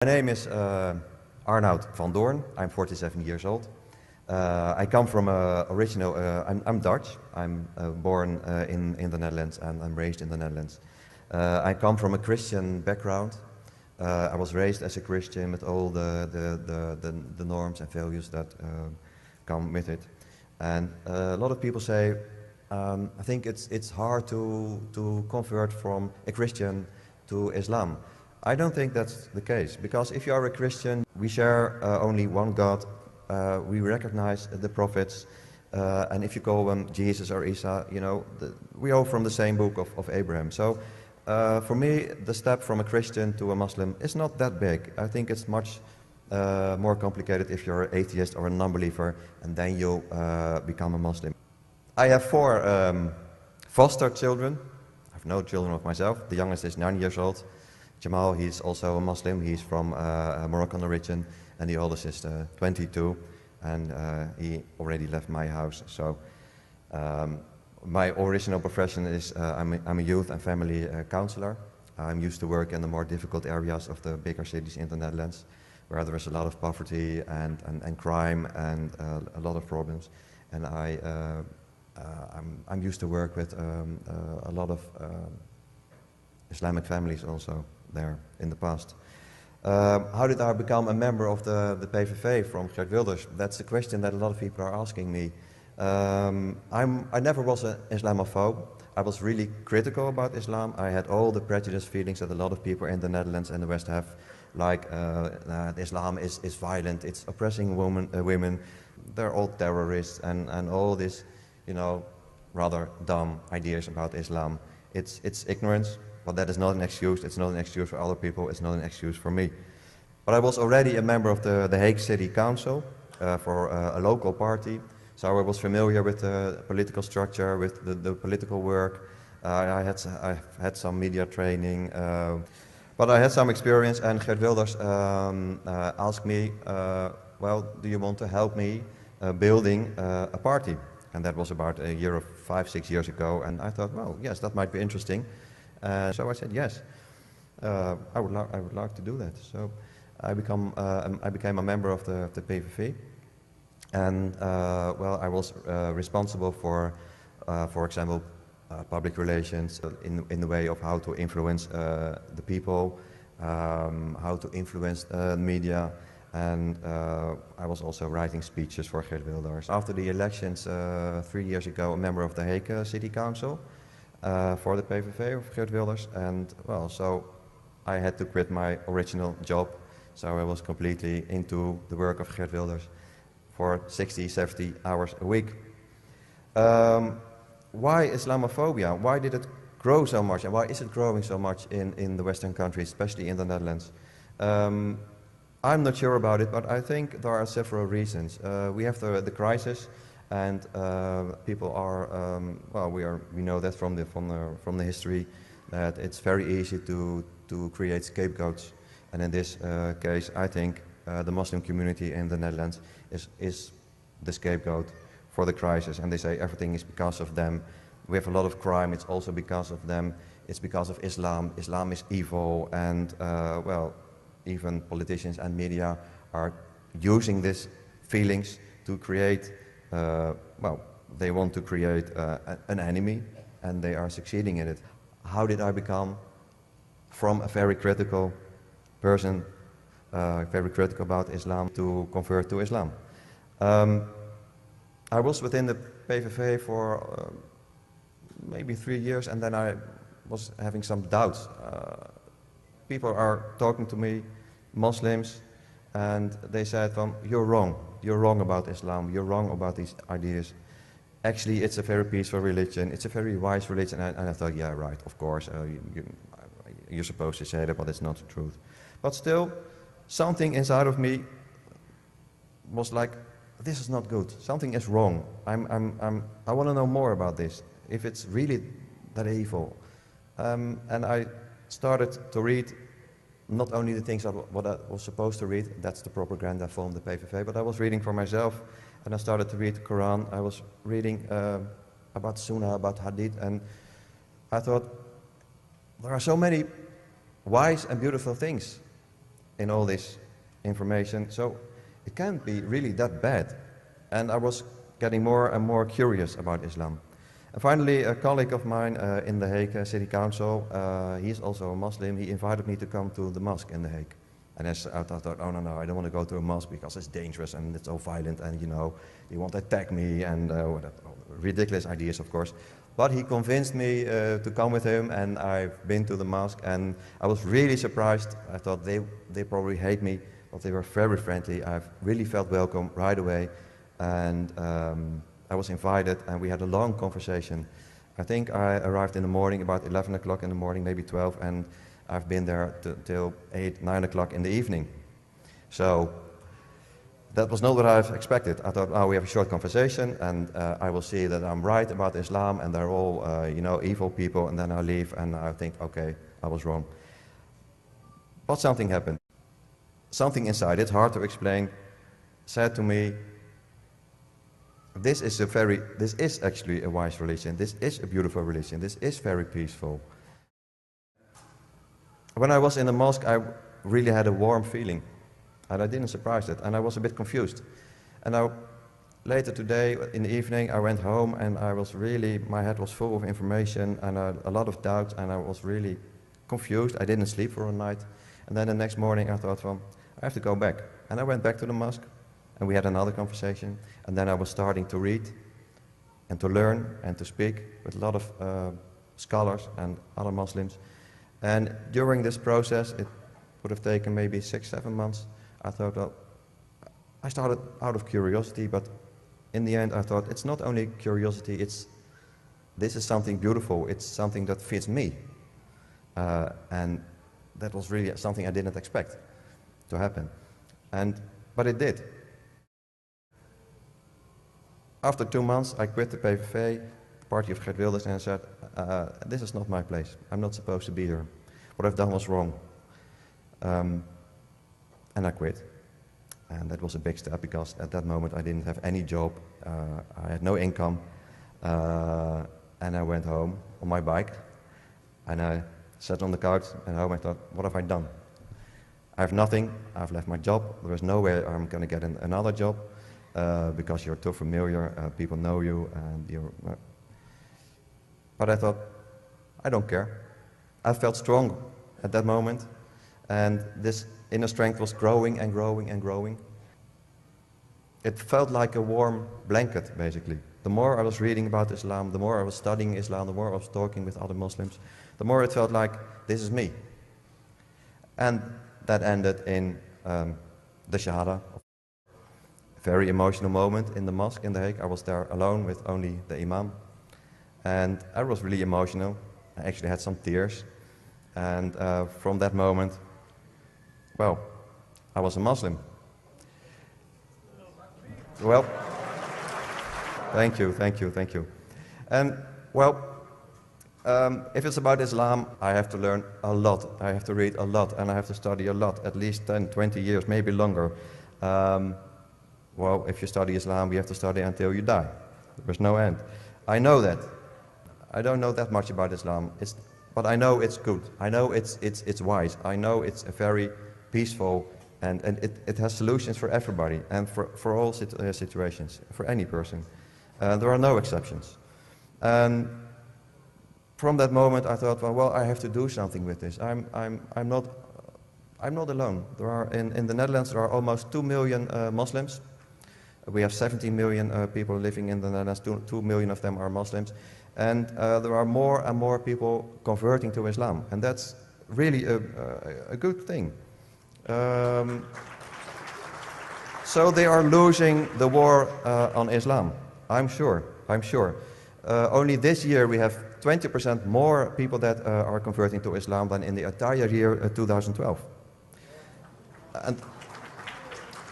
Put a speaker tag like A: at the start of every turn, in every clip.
A: My name is Arnold van Doorn. I'm 47 years old. I come from I'm Dutch. I'm born in the Netherlands and I'm raised in the Netherlands. I come from a Christian background. I was raised as a Christian with all the norms and values that come with it. And a lot of people say, I think it's hard to convert from a Christian to Islam. I don't think that's the case, because if you are a Christian, we share only one God, we recognize the prophets, and if you call them Jesus or Isa, we are all from the same book of Abraham. So for me, the step from a Christian to a Muslim is not that big. I think it's much more complicated if you're an atheist or a non-believer, and then you become a Muslim. I have 4 foster children. I have no children of myself. The youngest is 9 years old. Jamal, he's also a Muslim. He's from Moroccan origin, and the oldest is 22, and he already left my house. So my original profession is I'm a youth and family counselor. I'm used to work in the more difficult areas of the bigger cities in the Netherlands, where there is a lot of poverty and crime and a lot of problems. And I'm used to work with a lot of Islamic families also there in the past. How did I become a member of the PVV from Geert Wilders? That's a question that a lot of people are asking me. I never was an Islamophobe. I was really critical about Islam. I had all the prejudice feelings that a lot of people in the Netherlands and the West have, like Islam is violent, it's oppressing women, they're all terrorists, and all this, rather dumb ideas about Islam. It's ignorance. But that is not an excuse. It's not an excuse for other people. It's not an excuse for me. But I was already a member of the Hague City Council for a local party. So I was familiar with the political structure, with the political work. I had some media training. But I had some experience, and Geert Wilders asked me, well, do you want to help me building a party? And that was about a year or 5-6 years ago. And I thought, well, yes, that might be interesting. So I said yes, I would like to do that. So I became a member of the PVV, and well, I was responsible for example, public relations in the way of how to influence the people, how to influence the media, and I was also writing speeches for Geert Wilders. After the elections 3 years ago, a member of the Hague City Council. For the PVV of Geert Wilders, and well, so I had to quit my original job, so I was completely into the work of Geert Wilders for 60-70 hours a week. Why Islamophobia? Why did it grow so much, and why is it growing so much in the Western countries, especially in the Netherlands? I'm not sure about it, but I think there are several reasons. We have the crisis. And people are, well, we know that from the history, that it's very easy to create scapegoats. And in this case, I think the Muslim community in the Netherlands is the scapegoat for the crisis. And they say everything is because of them. We have a lot of crime, it's also because of them. It's because of Islam. Islam is evil, and well, even politicians and media are using these feelings to create well, they want to create an enemy, and they are succeeding in it. How did I become from a very critical person, very critical about Islam, to convert to Islam? I was within the PVV for maybe 3 years, and then I was having some doubts. People are talking to me, Muslims, and they said, well, you're wrong about Islam, you're wrong about these ideas. Actually, it's a very peaceful religion, it's a very wise religion. And I thought, yeah, right, of course, you're supposed to say that, but it's not the truth. But still, something inside of me was like, this is not good, something is wrong. I want to know more about this, if it's really that evil. And I started to read not only the things what I was supposed to read, that's the propaganda from the PVV, but I was reading for myself, and I started to read the Quran. I was reading about Sunnah, about Hadith, and I thought, there are so many wise and beautiful things in all this information, so it can't be really that bad. And I was getting more and more curious about Islam. And finally, a colleague of mine in The Hague City Council, he's also a Muslim, he invited me to come to the mosque in The Hague. And I thought, oh no, I don't want to go to a mosque because it's dangerous and it's so violent and, you know, they want to attack me and ridiculous ideas, of course. But he convinced me to come with him, and I've been to the mosque, and I was really surprised. I thought they probably hate me, but they were very friendly. I've really felt welcome right away, and I was invited, and we had a long conversation. I think I arrived in the morning, about 11 o'clock in the morning, maybe 12, and I've been there till 8, 9 o'clock in the evening. So that was not what I've expected. I thought, oh, we have a short conversation, and I will see that I'm right about Islam, and they're all, you know, evil people, and then I'll leave, and I think, okay, I was wrong. But something happened. Something inside, it's hard to explain, said to me, this is actually a wise religion, this is a beautiful religion, this is very peaceful. When I was in the mosque, I really had a warm feeling, and I didn't surprise it, and I was a bit confused. And later today, in the evening, I went home, and my head was full of information, and a lot of doubts, and I was really confused. I didn't sleep for a night. And then the next morning, I thought, well, I have to go back. And I went back to the mosque, and we had another conversation, and then I was starting to read, and to learn, and to speak with a lot of scholars and other Muslims. And during this process, it would have taken maybe 6, 7 months. I thought, well, I started out of curiosity, but in the end I thought, it's not only curiosity, this is something beautiful, it's something that fits me. And that was really something I didn't expect to happen. But it did. After 2 months, I quit the PVV, the party of Geert Wilders, and I said, this is not my place. I'm not supposed to be here. What I've done was wrong. And I quit. And that was a big step, because at that moment I didn't have any job. I had no income. And I went home on my bike. And I sat on the couch at home. I thought, what have I done? I have nothing. I've left my job. There is no way I'm going to get another job. Because you're too familiar, people know you, and you're... But I thought, I don't care. I felt strong at that moment, and this inner strength was growing and growing and growing. It felt like a warm blanket, basically. The more I was reading about Islam, the more I was studying Islam, the more I was talking with other Muslims, the more it felt like, this is me. And that ended in the Shahada. Very emotional moment in the mosque in The Hague. I was there alone with only the imam, and I was really emotional. I actually had some tears, and from that moment, well, I was a Muslim. Well, thank you. And well, if it's about Islam, I have to learn a lot. I have to read a lot, and I have to study a lot, at least 10, 20 years, maybe longer. Well, if you study Islam, you have to study until you die. There's no end. I know that. I don't know that much about Islam, but I know it's good. I know it's wise. I know it's a very peaceful, and it has solutions for everybody, and for all situations, for any person. There are no exceptions. And from that moment, I thought, well, I have to do something with this. I'm not alone. There are in the Netherlands, there are almost 2 million Muslims. We have 17 million people living in the Netherlands, 2 million of them are Muslims. And there are more and more people converting to Islam. And that's really a good thing. So they are losing the war on Islam, I'm sure. Only this year we have 20% more people that are converting to Islam than in the entire year 2012. And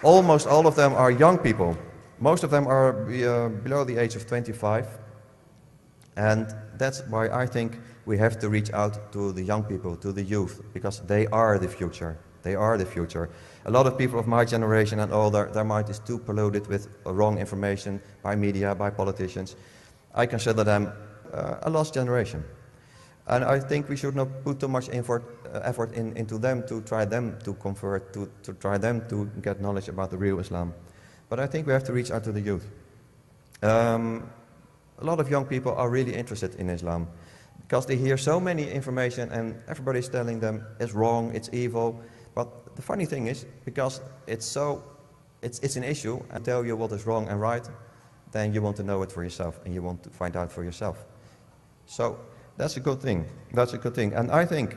A: almost all of them are young people. Most of them are below the age of 25. And that's why I think we have to reach out to the young people, to the youth, because they are the future. They are the future. A lot of people of my generation and older, their mind is too polluted with wrong information by media, by politicians. I consider them a lost generation. And I think we should not put too much effort into them to try them to convert, to try them to get knowledge about the real Islam. But I think we have to reach out to the youth. A lot of young people are really interested in Islam because they hear so many information and everybody's telling them it's wrong, it's evil. But the funny thing is, because it's an issue and tell you what is wrong and right, then you want to know it for yourself and you want to find out for yourself. So that's a good thing. That's a good thing. And I think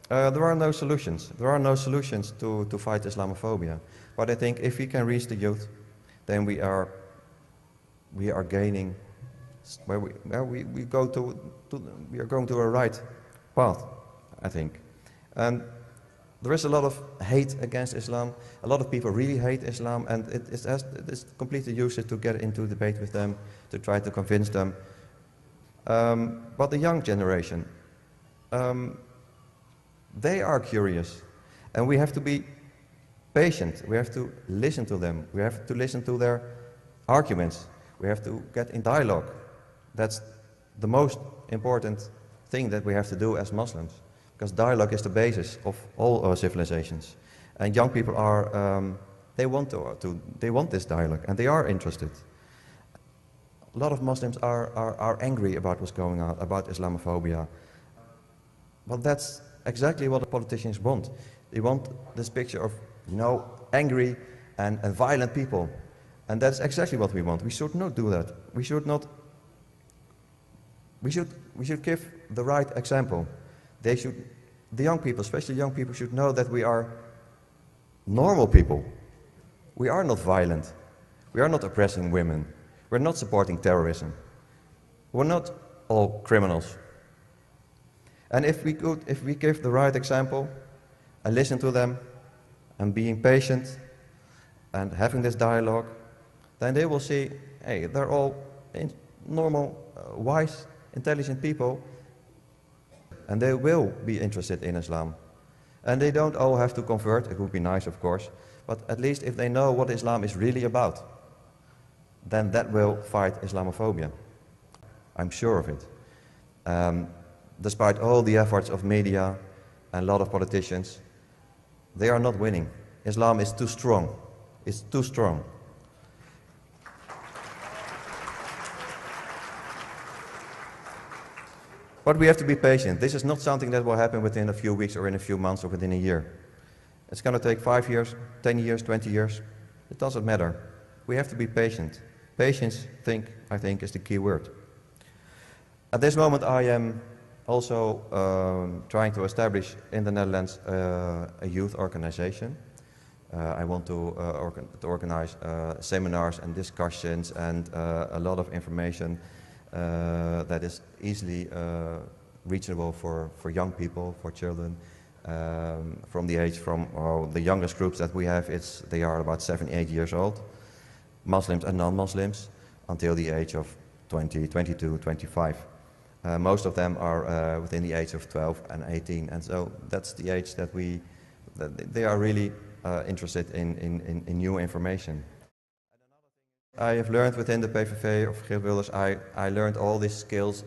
A: there are no solutions. There are no solutions to fight Islamophobia. But I think if we can reach the youth, then we are gaining. We are going to a right path, I think. And there is a lot of hate against Islam. A lot of people really hate Islam, and it's completely useless to get into debate with them, to try to convince them. But the young generation, they are curious, and we have to be patient. We have to listen to them. We have to listen to their arguments. We have to get in dialogue. That's the most important thing that we have to do as Muslims, because dialogue is the basis of all our civilizations. And young people are, they want this dialogue, and they are interested. A lot of Muslims are angry about what's going on, about Islamophobia. But that's exactly what the politicians want. They want this picture of, angry and violent people. And that's exactly what we want. We should not do that. We should give the right example. The young people, especially young people, should know that we are normal people. We are not violent. We are not oppressing women. We're not supporting terrorism. We're not all criminals. And if we give the right example and listen to them and being patient and having this dialogue, then they will see, hey, they're all normal, wise, intelligent people, and they will be interested in Islam. And they don't all have to convert. It would be nice, of course, but at least if they know what Islam is really about, then that will fight Islamophobia. I'm sure of it. Despite all the efforts of media and a lot of politicians, they are not winning. Islam is too strong. It's too strong. But we have to be patient. This is not something that will happen within a few weeks or in a few months or within a year. It's going to take 5 years, 10 years, 20 years. It doesn't matter. We have to be patient. Patience, I think, is the key word. At this moment, I am also trying to establish in the Netherlands a youth organization. I want to organize seminars and discussions and a lot of information that is easily reachable for young people, for children, from the youngest groups that we have. They are about 7, 8 years old, Muslims and non-Muslims, until the age of 20, 22, 25. Most of them are within the age of 12 and 18, and so that's the age that they are really interested in new information. I have learned within the PVV of Geert Wilders, I learned all these skills,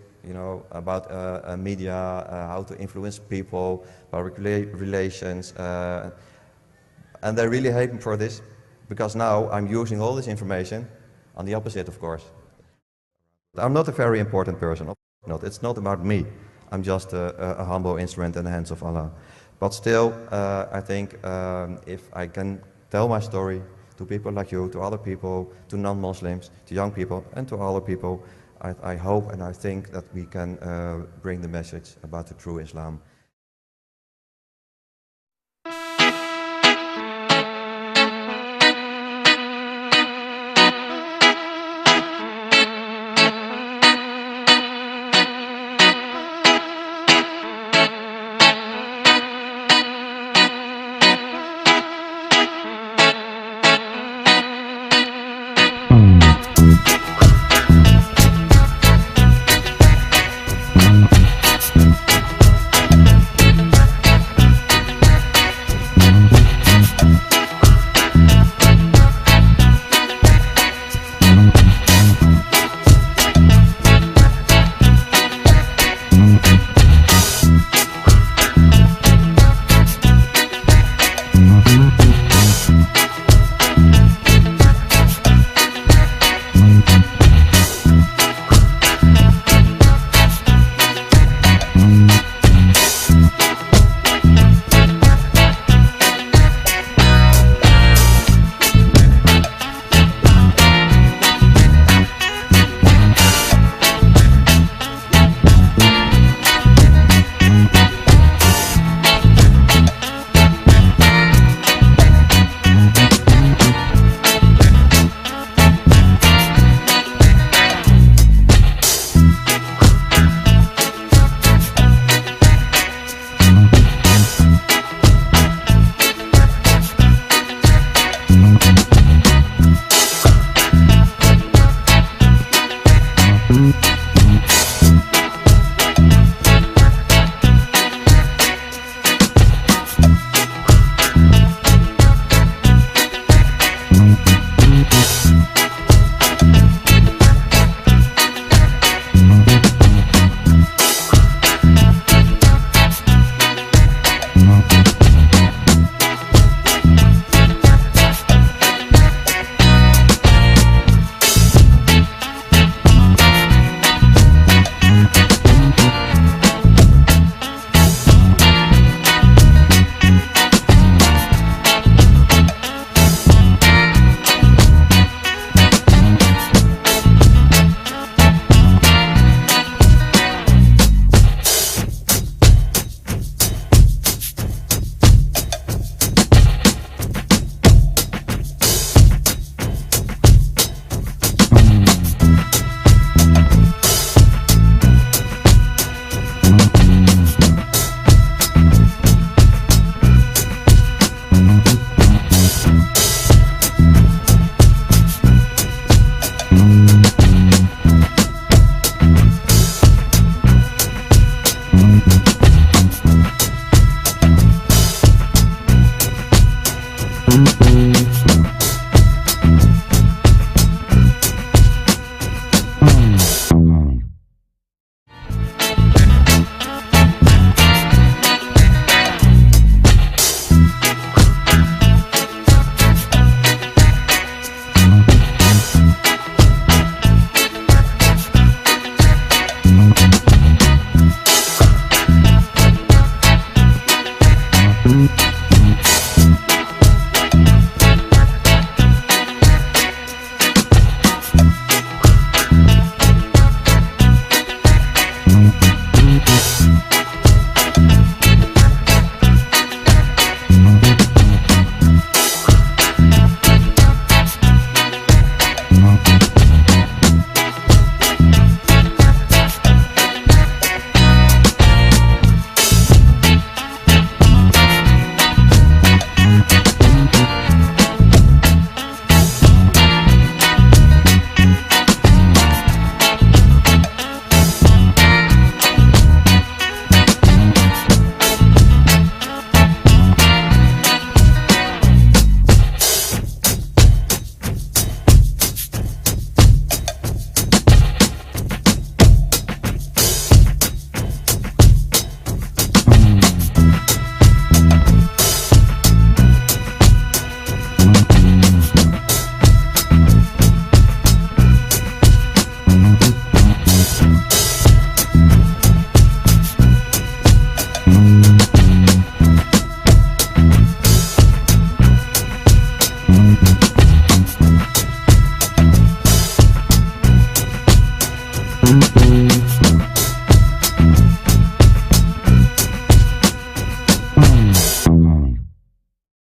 A: about media, how to influence people, public relations, and they really hate me for this, because now I'm using all this information on the opposite, of course. I'm not a very important person. It's not about me. I'm just a humble instrument in the hands of Allah. But still, I think if I can tell my story to people like you, to other people, to non-Muslims, to young people, and to other people, I hope and I think that we can bring the message about the true Islam.
B: you.